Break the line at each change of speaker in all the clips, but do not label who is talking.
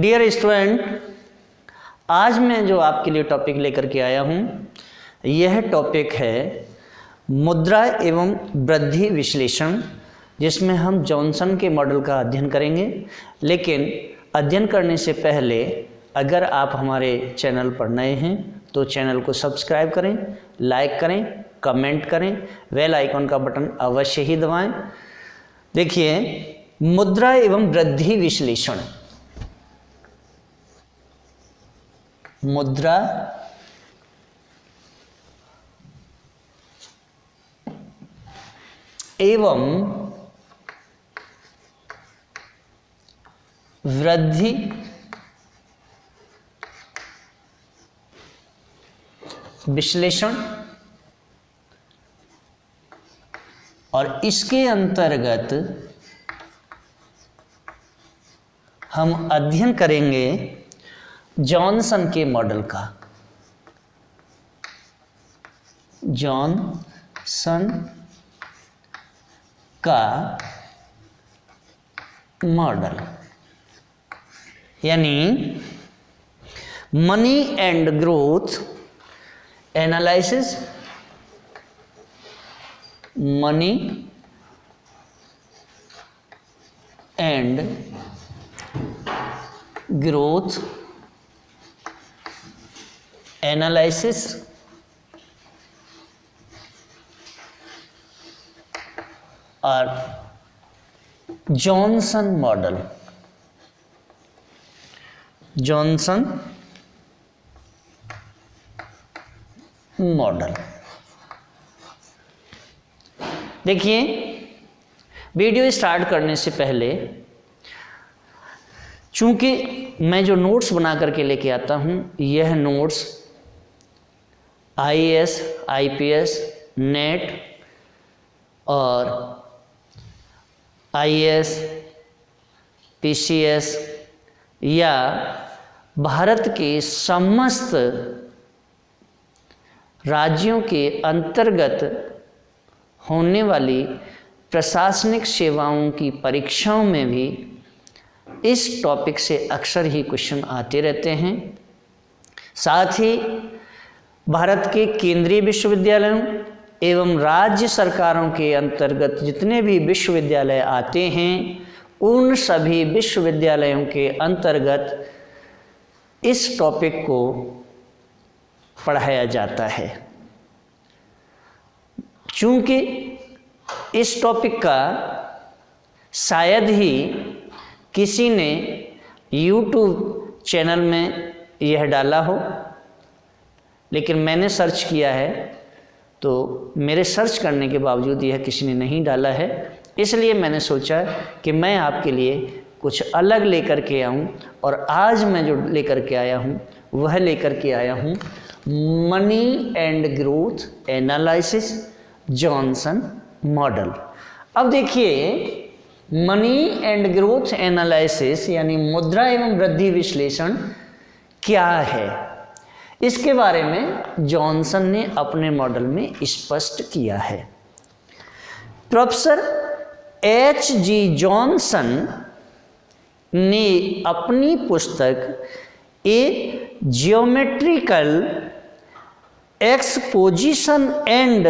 Dear student, आज मैं जो आपके लिए टॉपिक लेकर के आया हूँ, यह टॉपिक है मुद्रा एवं वृद्धि विश्लेषण, जिसमें हम जॉनसन के मॉडल का अध्ययन करेंगे। लेकिन अध्ययन करने से पहले अगर आप हमारे चैनल पर नए हैं तो चैनल को सब्सक्राइब करें, लाइक करें, कमेंट करें, बेल आइकॉन का बटन अवश्य ही दबाएं। देखिए, मुद्रा एवं वृद्धि विश्लेषण। मुद्रा एवं वृद्धि विश्लेषण और इसके अंतर्गत हम अध्ययन करेंगे जॉनसन के मॉडल का। जॉनसन का मॉडल यानी money and growth analysis, money and growth analysis और जॉनसन मॉडल। Johnson model. देखिए, वीडियो स्टार्ट करने से पहले चूंकि मैं जो नोट्स बना करके लेके आता हूं, यह नोट्स IAS, IPS, नेट और IAS, PCS या भारत के समस्त राज्यों के अंतर्गत होने वाली प्रशासनिक सेवाओं की परीक्षाओं में भी इस टॉपिक से अक्सर ही क्वेश्चन आते रहते हैं। साथ ही भारत के केंद्रीय विश्वविद्यालयों एवं राज्य सरकारों के अंतर्गत जितने भी विश्वविद्यालय आते हैं, उन सभी विश्वविद्यालयों के अंतर्गत इस टॉपिक को पढ़ाया जाता है। चूँकि इस टॉपिक का शायद ही किसी ने YouTube चैनल में यह डाला हो, लेकिन मैंने सर्च किया है तो मेरे सर्च करने के बावजूद यह किसी ने नहीं डाला है। इसलिए मैंने सोचा कि मैं आपके लिए कुछ अलग लेकर के आऊँ, और आज मैं जो लेकर के आया हूँ वह लेकर के आया हूँ money and growth analysis, Johnson model. अब देखिए, मनी एंड ग्रोथ एनालिसिस यानी मुद्रा एवं वृद्धि विश्लेषण क्या है, इसके बारे में जॉनसन ने अपने मॉडल में स्पष्ट किया है। Professor H.G. जॉनसन ने अपनी पुस्तक a geometrical exposition and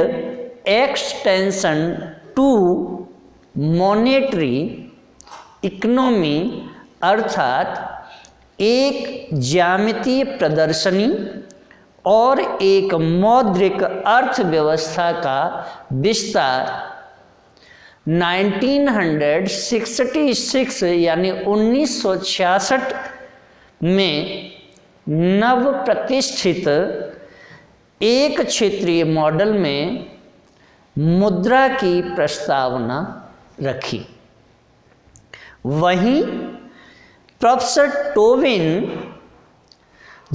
extension to monetary economy अर्थात एक ज्यामितीय प्रदर्शनी और एक मौद्रिक अर्थव्यवस्था का विस्तार 1966 यानी 1966 में नव प्रतिष्ठित एक क्षेत्रीय मॉडल में मुद्रा की प्रस्तावना रखी। वहीं प्रोफेसर टोविन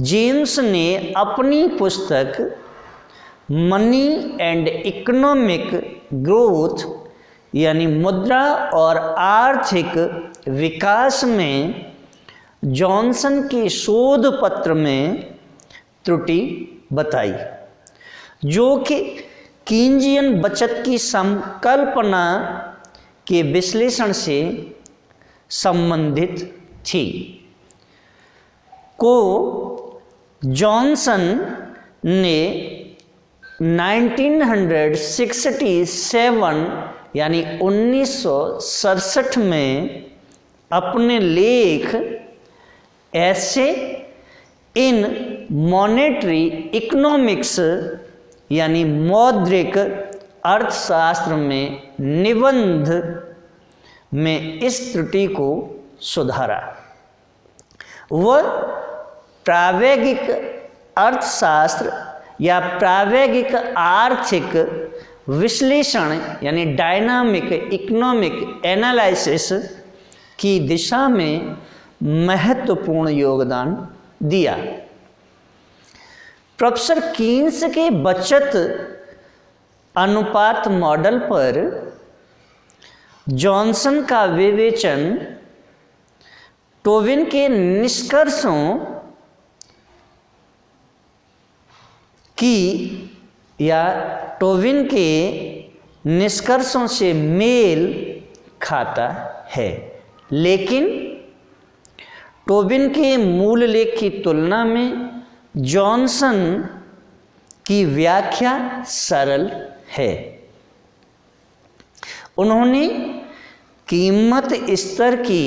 जेम्स ने अपनी पुस्तक मनी एंड इकोनॉमिक ग्रोथ यानी मुद्रा और आर्थिक विकास में जॉनसन के शोध पत्र में त्रुटि बताई, जो कि कीन्जियन बचत की संकल्पना के विश्लेषण से संबंधित थी। को जॉनसन ने 1967 यानी 1967 में अपने लेख ऐसे इन मॉनेटरी इकोनॉमिक्स यानी मौद्रिक अर्थशास्त्र में निबंध में इस त्रुटि को सुधारा। वह प्रावेगिक अर्थशास्त्र या प्रावेगिक आर्थिक विश्लेषण यानी डायनामिक इकोनॉमिक एनालिसिस की दिशा में महत्वपूर्ण योगदान दिया। प्रोफेसर कीन्स के बचत अनुपात मॉडल पर जॉनसन का विवेचन टोविन के निष्कर्षों की या टोविन के निष्कर्षों से मेल खाता है, लेकिन टोबिन के मूल लेख की तुलना में जॉनसन की व्याख्या सरल है। उन्होंने कीमत स्तर की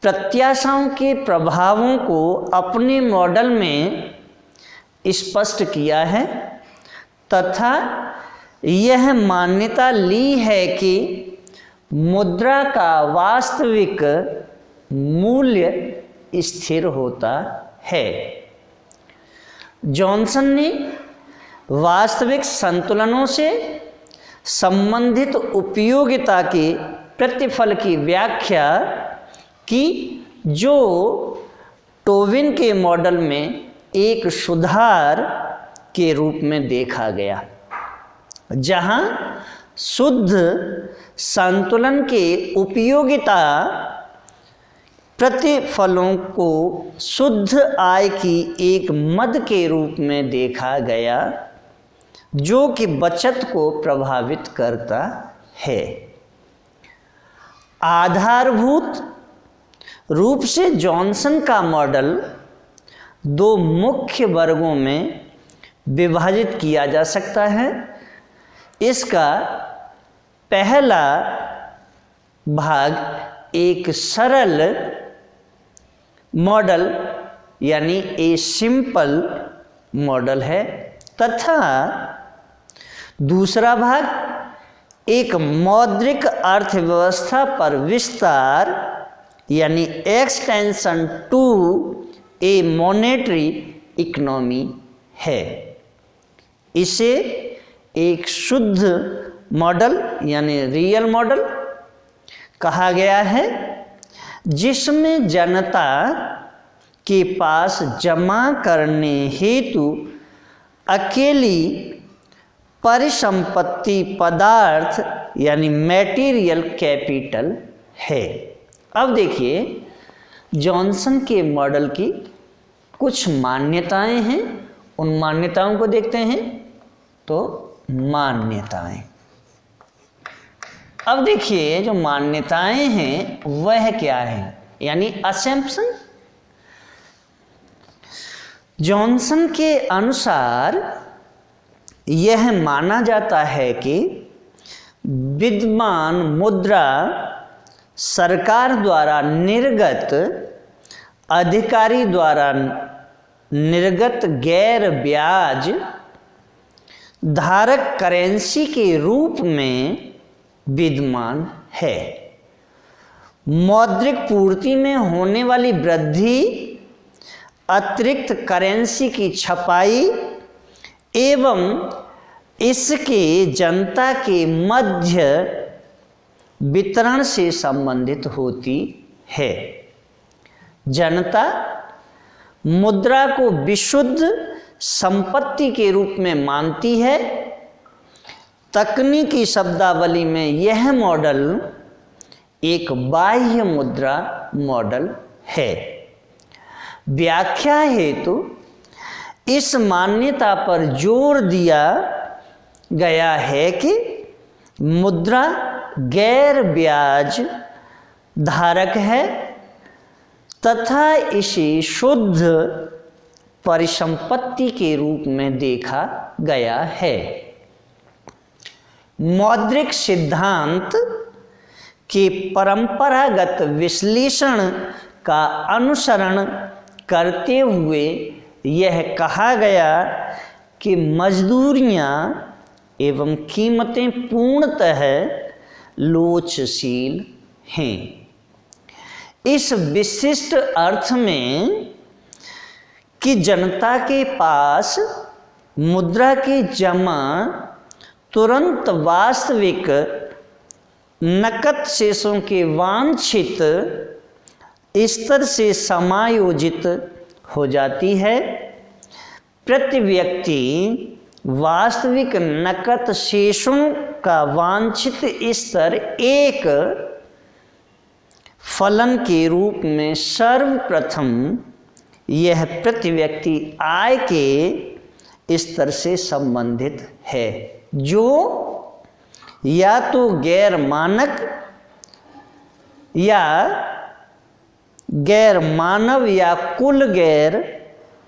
प्रत्याशाओं के प्रभावों को अपने मॉडल में स्पष्ट किया है तथा यह मान्यता ली है कि मुद्रा का वास्तविक मूल्य स्थिर होता है। जॉनसन ने वास्तविक संतुलनों से संबंधित उपयोगिता के प्रतिफल की व्याख्या की, जो टोविन के मॉडल में एक सुधार के रूप में देखा गया, जहां शुद्ध संतुलन के उपयोगिता प्रतिफलों को शुद्ध आय की एक मद के रूप में देखा गया, जो कि बचत को प्रभावित करता है। आधारभूत रूप से जॉनसन का मॉडल दो मुख्य वर्गों में विभाजित किया जा सकता है। इसका पहला भाग एक सरल मॉडल यानी ए सिंपल मॉडल है तथा दूसरा भाग एक मौद्रिक अर्थव्यवस्था पर विस्तार यानी extension to a monetary economy है। इसे एक शुद्ध मॉडल यानी रियल मॉडल कहा गया है, जिसमें जनता के पास जमा करने हेतु अकेली परिसंपत्ति पदार्थ यानी मैटेरियल कैपिटल है। अब देखिए जॉनसन के मॉडल की कुछ मान्यताएं हैं, उन मान्यताओं को देखते हैं। तो मान्यताएं, अब देखिए जो मान्यताएं हैं वह क्या है, यानी असम्पशन। जॉनसन के अनुसार यह माना जाता है कि विद्यमान मुद्रा सरकार द्वारा निर्गत, अधिकारी द्वारा निर्गत गैर ब्याज धारक करेंसी के रूप में विद्यमान है। मौद्रिक पूर्ति में होने वाली वृद्धि, अतिरिक्त करेंसी की छपाई एवं इसके जनता के मध्य वितरण से संबंधित होती है। जनता मुद्रा को विशुद्ध संपत्ति के रूप में मानती है। तकनीकी शब्दावली में यह मॉडल एक बाह्य मुद्रा मॉडल है। व्याख्या हेतु इस मान्यता पर जोर दिया गया है कि मुद्रा गैर ब्याज धारक है तथा इसे शुद्ध परिसंपत्ति के रूप में देखा गया है। मौद्रिक सिद्धांत के परंपरागत विश्लेषण का अनुसरण करते हुए यह कहा गया कि मजदूरियां एवं कीमतें पूर्णतः लोचशील हैं। इस विशिष्ट अर्थ में कि जनता के पास मुद्रा के जमा तुरंत वास्तविक नकद शेषों के वांछित स्तर से समायोजित हो जाती है। प्रति व्यक्ति वास्तविक नकद शेषों का वांछित स्तर एक फलन के रूप में सर्वप्रथम यह प्रति व्यक्ति आय के स्तर से संबंधित है, जो या तो गैर मानक या गैर मानव या कुल गैर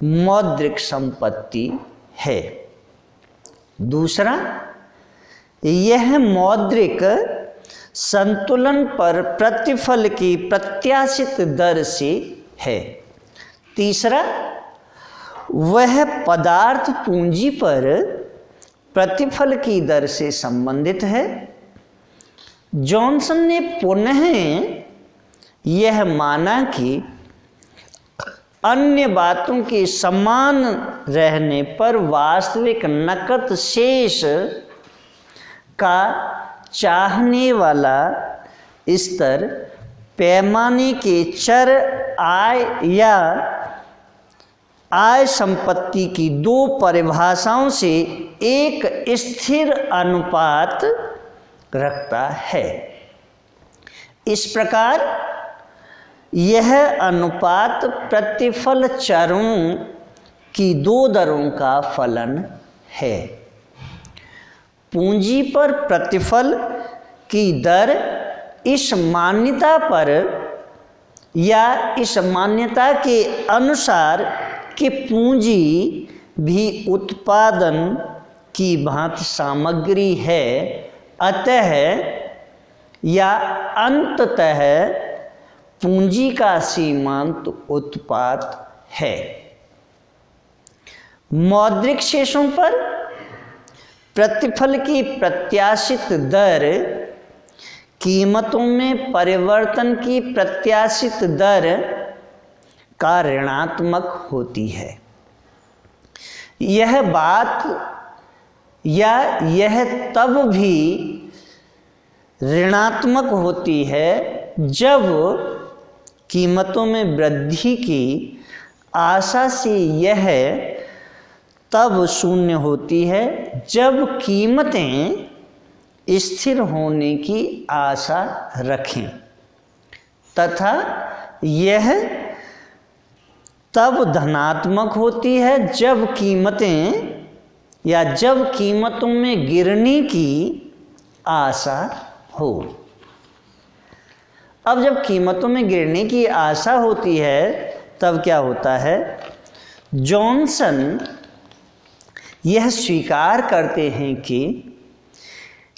मौद्रिक संपत्ति है। दूसरा, यह मौद्रिक संतुलन पर प्रतिफल की प्रत्याशित दर से है। तीसरा, वह पदार्थ पूंजी पर प्रतिफल की दर से संबंधित है। जॉनसन ने पुनः यह माना कि अन्य बातों के समान रहने पर वास्तविक नकद शेष का चाहने वाला स्तर पैमाने के चर आय या आय संपत्ति की दो परिभाषाओं से एक स्थिर अनुपात रखता है। इस प्रकार यह अनुपात प्रतिफल चरों की दो दरों का फलन है। पूंजी पर प्रतिफल की दर इस मान्यता पर या इस मान्यता के अनुसार कि पूंजी भी उत्पादन की भांति सामग्री है, अतः या अंततः पूंजी का सीमांत उत्पाद है। मौद्रिक शेषों पर प्रतिफल की प्रत्याशित दर कीमतों में परिवर्तन की प्रत्याशित दर का ऋणात्मक होती है। यह बात या यह तब भी ऋणात्मक होती है जब कीमतों में वृद्धि की आशा से यह तब शून्य होती है जब कीमतें स्थिर होने की आशा रखें, तथा यह तब धनात्मक होती है जब कीमतें या जब कीमतों में गिरने की आशा हो। अब जब कीमतों में गिरने की आशा होती है तब क्या होता है? जॉनसन यह स्वीकार करते हैं कि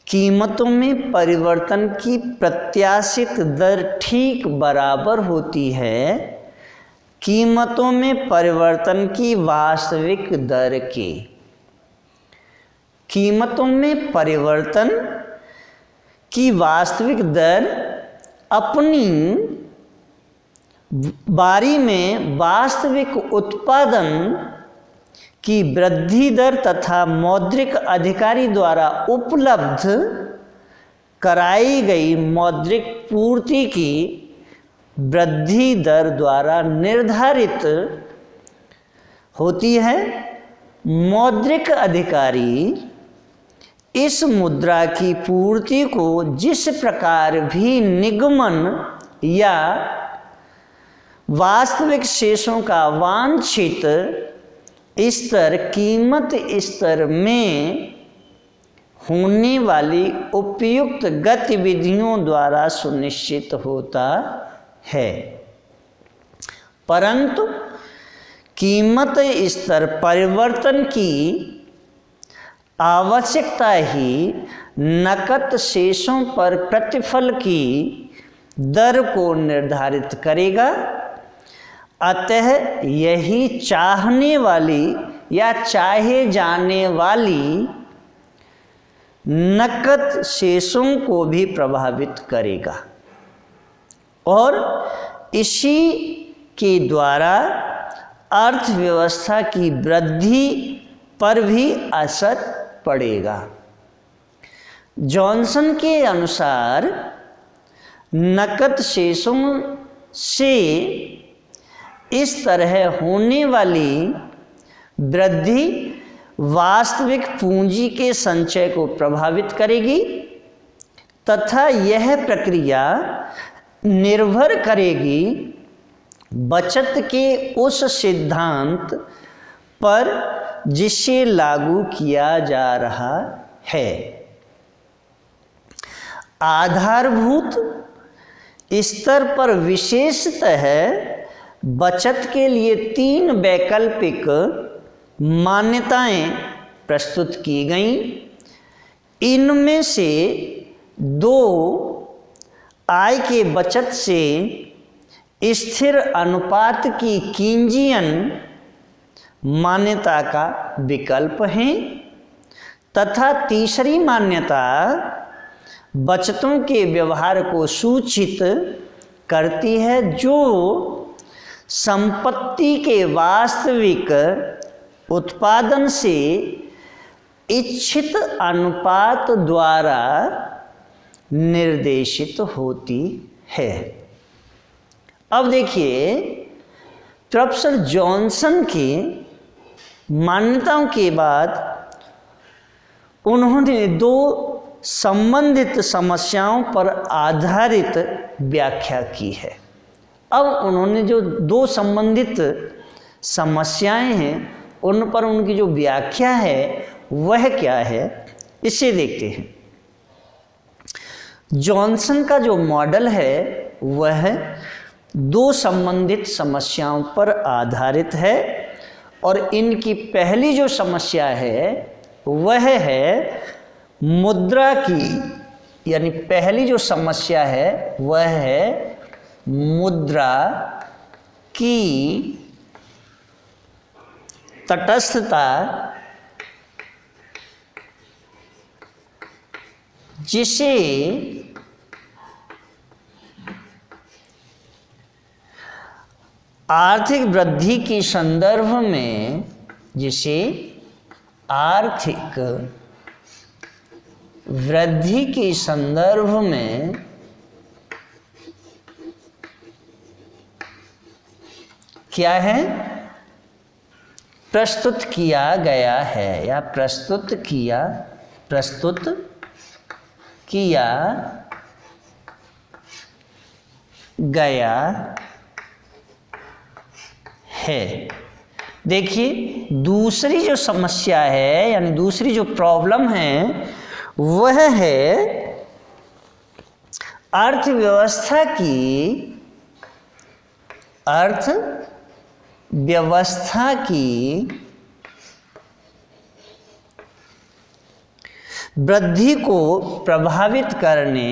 कीमतों में परिवर्तन की प्रत्याशित दर ठीक बराबर होती है कीमतों में परिवर्तन की वास्तविक दर के। कीमतों में परिवर्तन की वास्तविक दर अपनी बारी में वास्तविक उत्पादन की वृद्धि दर तथा मौद्रिक अधिकारी द्वारा उपलब्ध कराई गई मौद्रिक पूर्ति की वृद्धि दर द्वारा निर्धारित होती है। मौद्रिक अधिकारी इस मुद्रा की पूर्ति को जिस प्रकार भी निगमन या वास्तविक शेषों का वांछित स्तर कीमत स्तर में होने वाली उपयुक्त गतिविधियों द्वारा सुनिश्चित होता है। परंतु कीमत स्तर परिवर्तन की आवश्यकता ही नकद शेषों पर प्रतिफल की दर को निर्धारित करेगा। अतः यही चाहने वाली या चाहे जाने वाली नकद शेषों को भी प्रभावित करेगा और इसी के द्वारा अर्थव्यवस्था की वृद्धि पर भी असर पड़ेगा। जॉनसन के अनुसार नकद शेषों से इस तरह होने वाली वृद्धि वास्तविक पूंजी के संचय को प्रभावित करेगी तथा यह प्रक्रिया निर्भर करेगी बचत के उस सिद्धांत पर जिसे लागू किया जा रहा है। आधारभूत स्तर पर विशेषतः बचत के लिए 3 वैकल्पिक मान्यताएं प्रस्तुत की गईं। इनमें से 2 आय के बचत से स्थिर अनुपात की कीन्जियन मान्यता का विकल्प है तथा तीसरी मान्यता बचतों के व्यवहार को सूचित करती है जो संपत्ति के वास्तविक उत्पादन से इच्छित अनुपात द्वारा निर्देशित होती है। अब देखिए, प्रोफेसर जॉनसन की मान्यताओं के बाद उन्होंने 2 संबंधित समस्याओं पर आधारित व्याख्या की है। अब उन्होंने जो 2 संबंधित समस्याएं हैं उन पर उनकी जो व्याख्या है वह क्या है, इसे देखते हैं। जॉनसन का जो मॉडल है वह 2 संबंधित समस्याओं पर आधारित है और इनकी पहली जो समस्या है वह है मुद्रा की, यानी पहली जो समस्या है वह है मुद्रा की तटस्थता जिसे आर्थिक वृद्धि के संदर्भ में, जिसे आर्थिक वृद्धि के संदर्भ में क्या है, प्रस्तुत किया गया है या प्रस्तुत किया गया है। देखिए, दूसरी जो समस्या है यानी दूसरी जो प्रॉब्लम है वह है अर्थव्यवस्था की वृद्धि को प्रभावित करने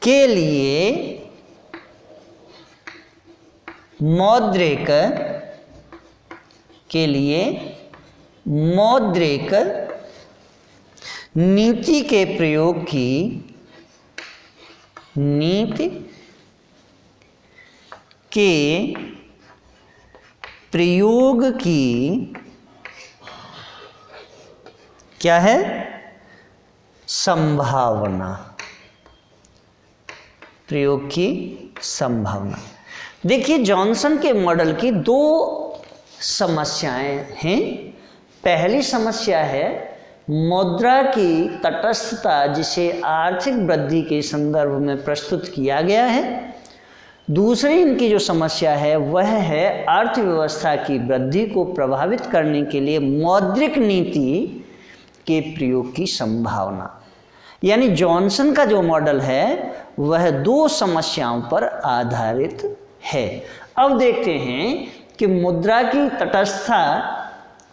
के लिए मौद्रिक नीति के प्रयोग की क्या है, संभावना, प्रयोग की संभावना। देखिए, जॉनसन के मॉडल की 2 समस्याएं हैं। पहली समस्या है मुद्रा की तटस्थता जिसे आर्थिक वृद्धि के संदर्भ में प्रस्तुत किया गया है। दूसरी इनकी जो समस्या है वह है अर्थव्यवस्था की वृद्धि को प्रभावित करने के लिए मौद्रिक नीति के प्रयोग की संभावना। यानी जॉनसन का जो मॉडल है वह दो समस्याओं पर आधारित है। अब देखते हैं कि मुद्रा की तटस्थता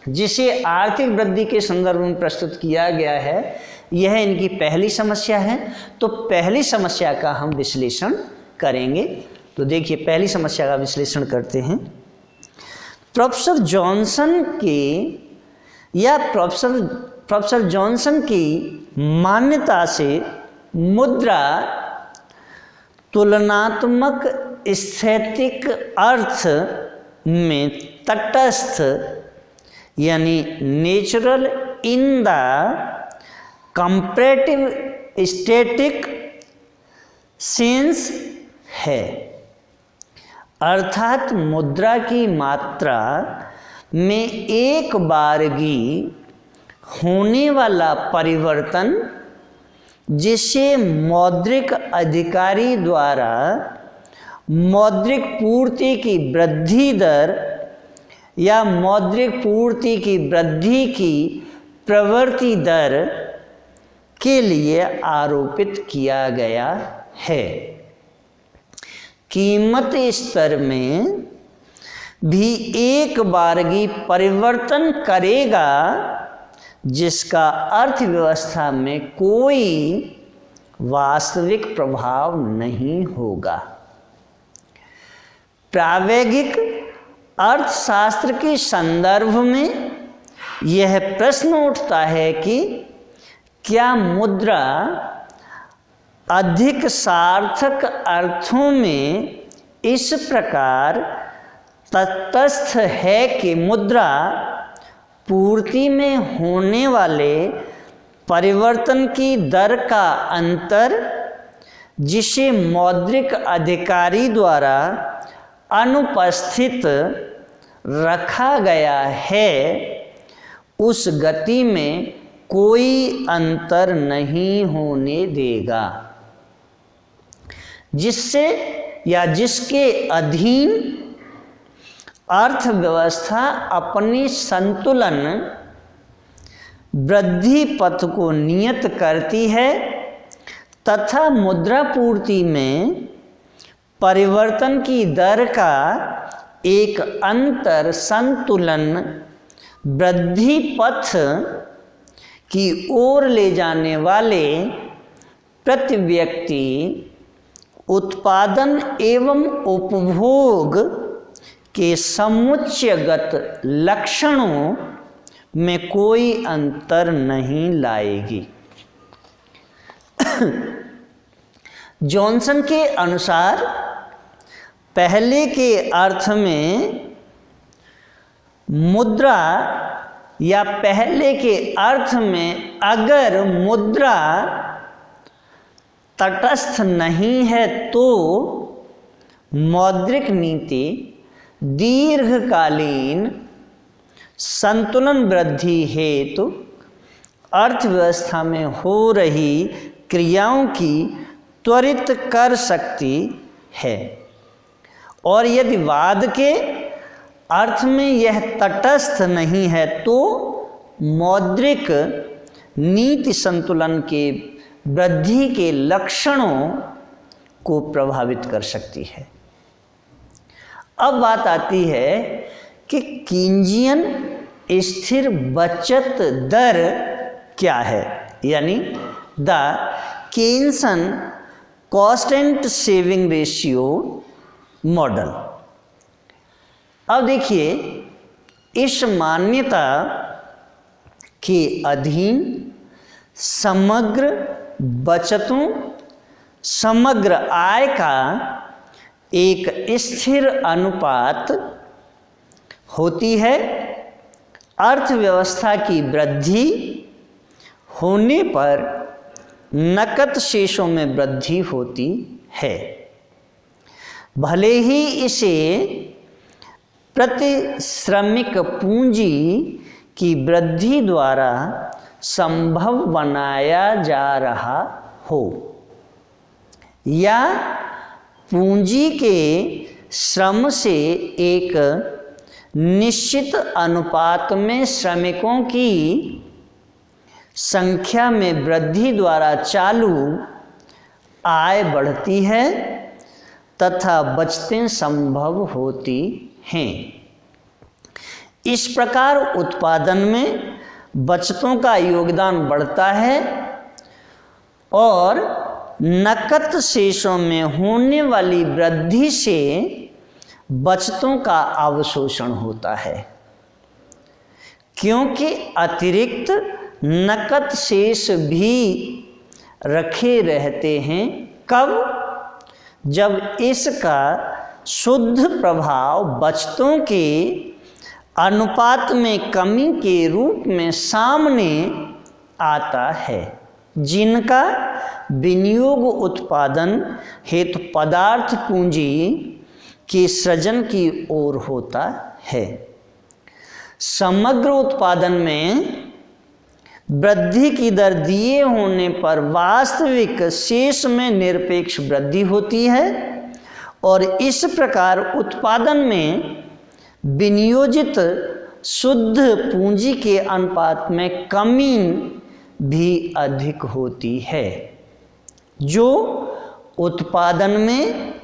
जिसे आर्थिक वृद्धि के संदर्भ में प्रस्तुत किया गया है, यह इनकी पहली समस्या है। तो पहली समस्या का हम विश्लेषण करेंगे। तो देखिए पहली समस्या का विश्लेषण करते हैं। प्रोफेसर जॉनसन के या प्रोफेसर जॉनसन की मान्यता से मुद्रा तुलनात्मक स्थैतिक अर्थ में तटस्थ यानी natural in the comparative static sense है, अर्थात मुद्रा की मात्रा में एक बारगी होने वाला परिवर्तन जिसे मौद्रिक अधिकारी द्वारा मौद्रिक पूर्ति की वृद्धि दर या मौद्रिक पूर्ति की वृद्धि की प्रवृत्ति दर के लिए आरोपित किया गया है। कीमत स्तर में भी एक बारगी परिवर्तन करेगा जिसका अर्थव्यवस्था में कोई वास्तविक प्रभाव नहीं होगा। प्रावैगिक अर्थशास्त्र के संदर्भ में यह प्रश्न उठता है कि क्या मुद्रा अधिक सार्थक अर्थों में इस प्रकार तटस्थ है कि मुद्रा पूर्ति में होने वाले परिवर्तन की दर का अंतर जिसे मौद्रिक अधिकारी द्वारा अनुपस्थित रखा गया है उस गति में कोई अंतर नहीं होने देगा, जिससे या जिसके अधीन अर्थव्यवस्था अपनी संतुलन वृद्धि पथ को नियत करती है तथा मुद्रापूर्ति में परिवर्तन की दर का एक अंतर संतुलन वृद्धि पथ की ओर ले जाने वाले प्रति व्यक्ति उत्पादन एवं उपभोग के समुच्चयगत लक्षणों में कोई अंतर नहीं लाएगी। जॉनसन के अनुसार पहले के अर्थ में मुद्रा या पहले के अर्थ में अगर मुद्रा तटस्थ नहीं है तो मौद्रिक नीति दीर्घकालीन संतुलन वृद्धि हेतु अर्थव्यवस्था में हो रही क्रियाओं की त्वरित कर सकती है, और यदि वाद के अर्थ में यह तटस्थ नहीं है तो मौद्रिक नीति संतुलन के वृद्धि के लक्षणों को प्रभावित कर सकती है। अब बात आती है कि कीन्जियन स्थिर बचत दर क्या है, यानी the Keynesian constant saving ratio model. अब देखिए इस मान्यता के अधीन समग्र बचतों समग्र आय का एक स्थिर अनुपात होती है। अर्थव्यवस्था की वृद्धि होने पर नकद शेषों में वृद्धि होती है, भले ही इसे प्रति श्रमिक पूंजी की वृद्धि द्वारा संभव बनाया जा रहा हो या पूंजी के श्रम से एक निश्चित अनुपात में श्रमिकों की संख्या में वृद्धि द्वारा चालू आय बढ़ती है तथा बचतें संभव होती हैं। इस प्रकार उत्पादन में बचतों का योगदान बढ़ता है और नकद शेषों में होने वाली वृद्धि से बचतों का अवशोषण होता है, क्योंकि अतिरिक्त नकद शेष भी रखे रहते हैं। कब? जब इसका शुद्ध प्रभाव बचतों के अनुपात में कमी के रूप में सामने आता है, जिनका विनियोग उत्पादन हेतु पदार्थ पूंजी के सृजन की ओर होता है। समग्र उत्पादन में वृद्धि की दर दिए होने पर वास्तविक शेष में निरपेक्ष वृद्धि होती है और इस प्रकार उत्पादन में विनियोजित शुद्ध पूंजी के अनुपात में कमी भी अधिक होती है, जो उत्पादन में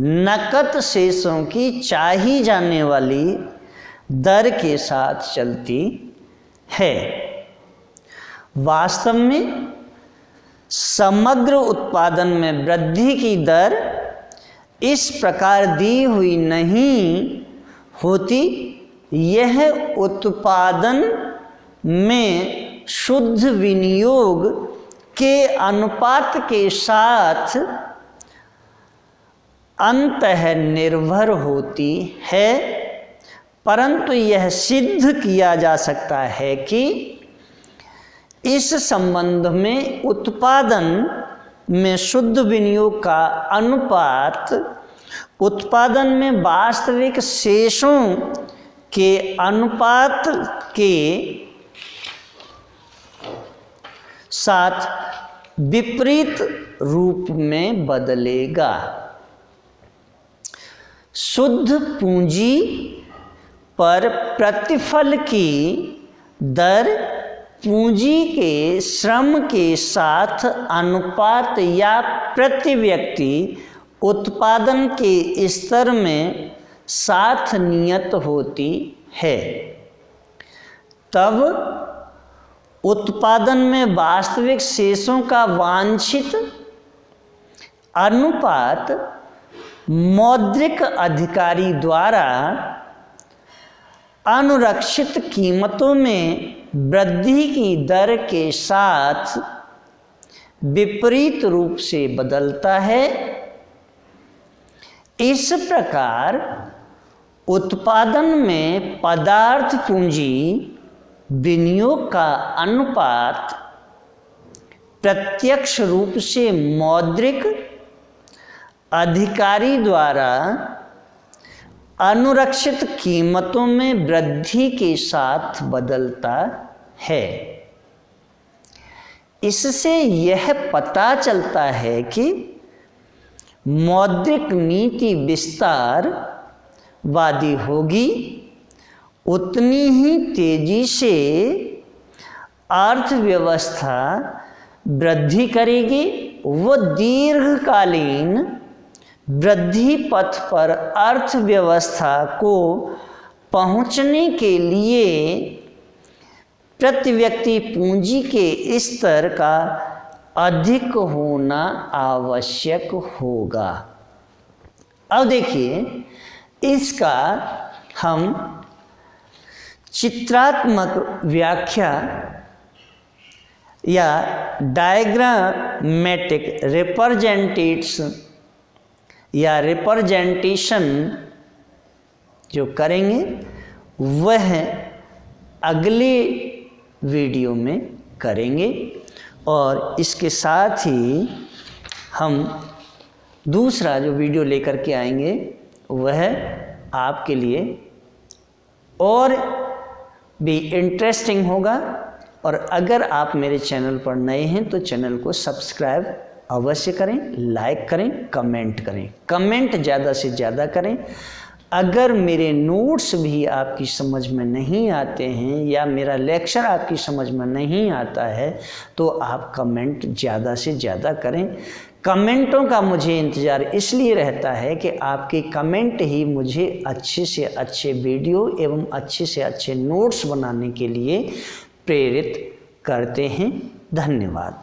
नकद शेषों की चाही जाने वाली दर के साथ चलती है। वास्तव में समग्र उत्पादन में वृद्धि की दर इस प्रकार दी हुई नहीं होती। यह उत्पादन में शुद्ध विनियोग के अनुपात के साथ अंततः निर्भर होती है, परंतु यह सिद्ध किया जा सकता है कि इस संबंध में उत्पादन में शुद्ध विनियोग का अनुपात उत्पादन में वास्तविक शेषों के अनुपात के साथ विपरीत रूप में बदलेगा। शुद्ध पूंजी पर प्रतिफल की दर पूंजी के श्रम के साथ अनुपात या प्रति व्यक्ति उत्पादन के स्तर में साथ नियत होती है। तब उत्पादन में वास्तविक शेषों का वांछित अनुपात मौद्रिक अधिकारी द्वारा अनुरक्षित कीमतों में वृद्धि की दर के साथ विपरीत रूप से बदलता है। इस प्रकार उत्पादन में पदार्थ पूंजी विनियोग का अनुपात प्रत्यक्ष रूप से मौद्रिक अधिकारी द्वारा अनुरक्षित कीमतों में वृद्धि के साथ बदलता है। इससे यह पता चलता है कि मौद्रिक नीति विस्तारवादी होगी, उतनी ही तेजी से अर्थव्यवस्था वृद्धि करेगी। वो दीर्घकालीन वृद्धि पथ पर अर्थव्यवस्था को पहुंचने के लिए प्रति व्यक्ति पूंजी के स्तर का अधिक होना आवश्यक होगा। अब देखिए, इसका हम चित्रात्मक व्याख्या या डायग्रामेटिक रिप्रेजेंटेट्स या रिप्रेजेंटेशन जो करेंगे वह अगले वीडियो में करेंगे। और इसके साथ ही हम दूसरा जो वीडियो लेकर के आएंगे वह आपके लिए और भी इंटरेस्टिंग होगा। और अगर आप मेरे चैनल पर नए हैं तो चैनल को सब्सक्राइब अवश्य करें, लाइक करें, कमेंट करें। कमेंट ज़्यादा से ज़्यादा करें। अगर मेरे नोट्स भी आपकी समझ में नहीं आते हैं या मेरा लेक्चर आपकी समझ में नहीं आता है तो आप कमेंट ज़्यादा से ज़्यादा करें। कमेंटों का मुझे इंतज़ार इसलिए रहता है कि आपके कमेंट ही मुझे अच्छे से अच्छे वीडियो एवं अच्छे से अच्छे नोट्स बनाने के लिए प्रेरित करते हैं। धन्यवाद।